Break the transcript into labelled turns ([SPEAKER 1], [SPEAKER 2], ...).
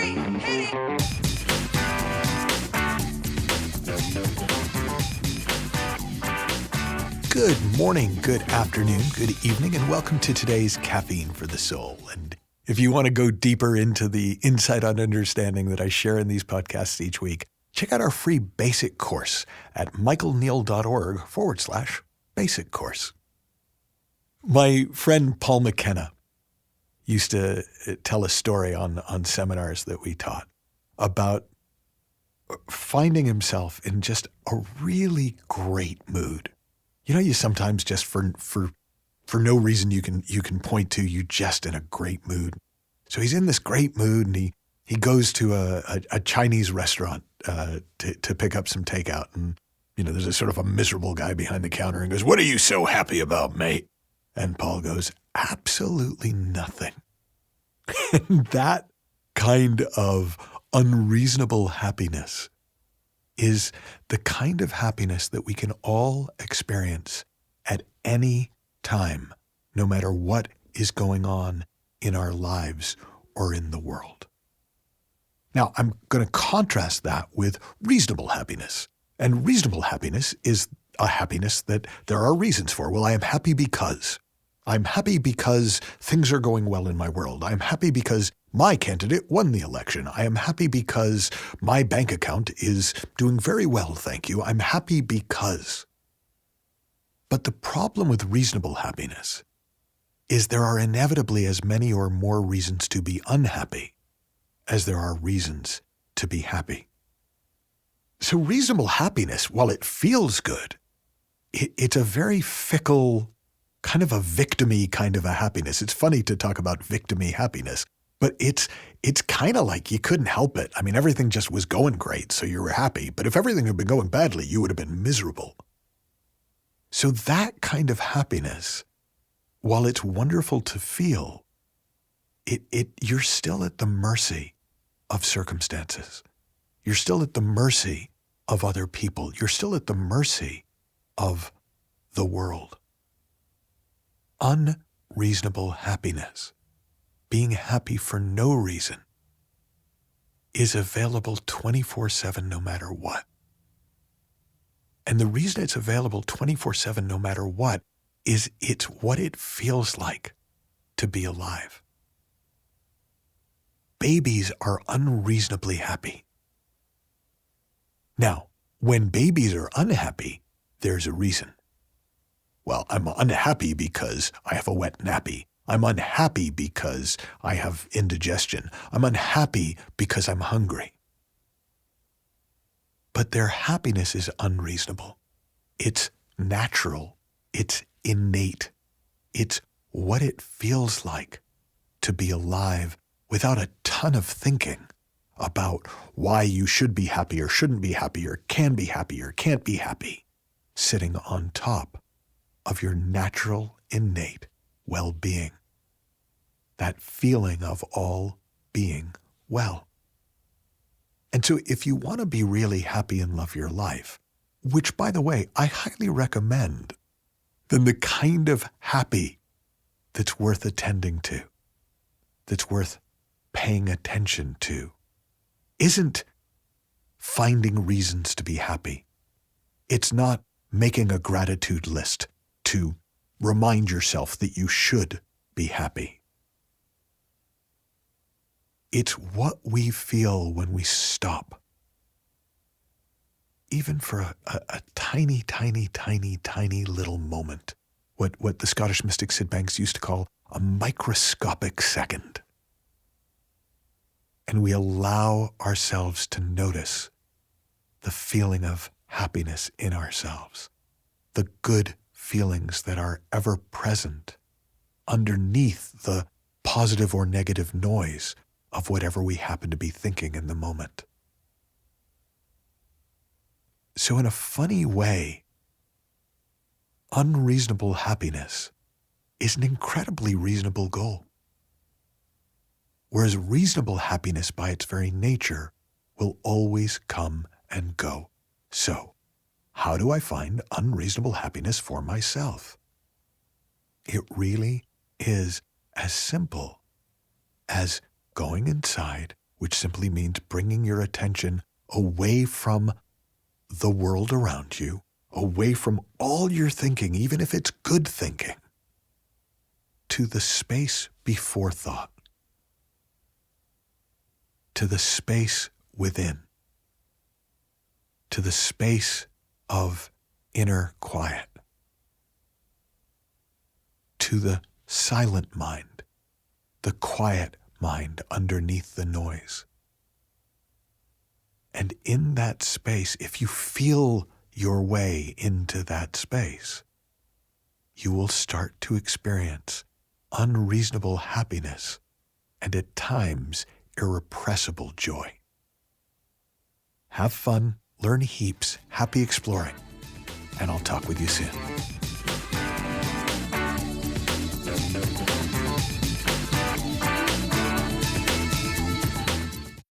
[SPEAKER 1] 3, hit it!
[SPEAKER 2] Good morning, good afternoon, good evening, and welcome to today's Caffeine for the Soul. And if you want to go deeper into the insight on understanding that I share in these podcasts each week, check out our free basic course at michaelneill.org/basic course. My friend Paul McKenna used to tell a story on seminars that we taught about finding himself in just a really great mood. You know, you sometimes just for no reason you can point to, you just in a great mood. So he's in this great mood, and he goes to a Chinese restaurant to pick up some takeout. And, you know, there's a sort of a miserable guy behind the counter and goes, "What are you so happy about, mate?" And Paul goes, "Absolutely nothing." And that kind of unreasonable happiness is the kind of happiness that we can all experience at any time, no matter what is going on in our lives or in the world. Now, I'm going to contrast that with reasonable happiness. And reasonable happiness is a happiness that there are reasons for. Well, I am happy because. I'm happy because things are going well in my world. I'm happy because my candidate won the election. I am happy because my bank account is doing very well, thank you. I'm happy because. But the problem with reasonable happiness is there are inevitably as many or more reasons to be unhappy as there are reasons to be happy. So reasonable happiness, while it feels good, it's a very fickle, kind of a victim-y kind of a happiness. It's funny to talk about victim-y happiness, but it's kind of like you couldn't help it. I mean, everything just was going great, so you were happy. But if everything had been going badly, you would have been miserable. So that kind of happiness, while it's wonderful to feel, you're still at the mercy of circumstances. You're still at the mercy of other people. You're still at the mercy of the world. Unreasonable happiness, being happy for no reason, is available 24/7 no matter what. And the reason it's available 24/7 no matter what is it's what it feels like to be alive. Babies are unreasonably happy. Now, when babies are unhappy, there's a reason. Well, I'm unhappy because I have a wet nappy. I'm unhappy because I have indigestion. I'm unhappy because I'm hungry. But their happiness is unreasonable. It's natural. It's innate. It's what it feels like to be alive without a ton of thinking about why you should be happy or shouldn't be happy or can be happy or can't be happy, sitting on top of your natural, innate well-being. That feeling of all being well. And so if you want to be really happy and love your life, which, by the way, I highly recommend, then the kind of happy that's worth attending to, that's worth paying attention to, isn't finding reasons to be happy. It's not making a gratitude list to remind yourself that you should be happy. It's what we feel when we stop, even for a tiny, tiny, tiny, tiny little moment, what the Scottish mystic Sid Banks used to call a microscopic second. And we allow ourselves to notice the feeling of happiness in ourselves, the good feelings that are ever present underneath the positive or negative noise of whatever we happen to be thinking in the moment. So in a funny way, unreasonable happiness is an incredibly reasonable goal. Whereas reasonable happiness by its very nature will always come and go. So, how do I find unreasonable happiness for myself? It really is as simple as going inside which simply means bringing your attention away from the world around you, away from all your thinking, even if it's good thinking, to the space before thought, to the space within, to the space of inner quiet, to the silent mind, the quiet mind underneath the noise. And in that space, if you feel your way into that space, you will start to experience unreasonable happiness and at times irrepressible joy. Have fun, learn heaps, happy exploring, and I'll talk with you soon.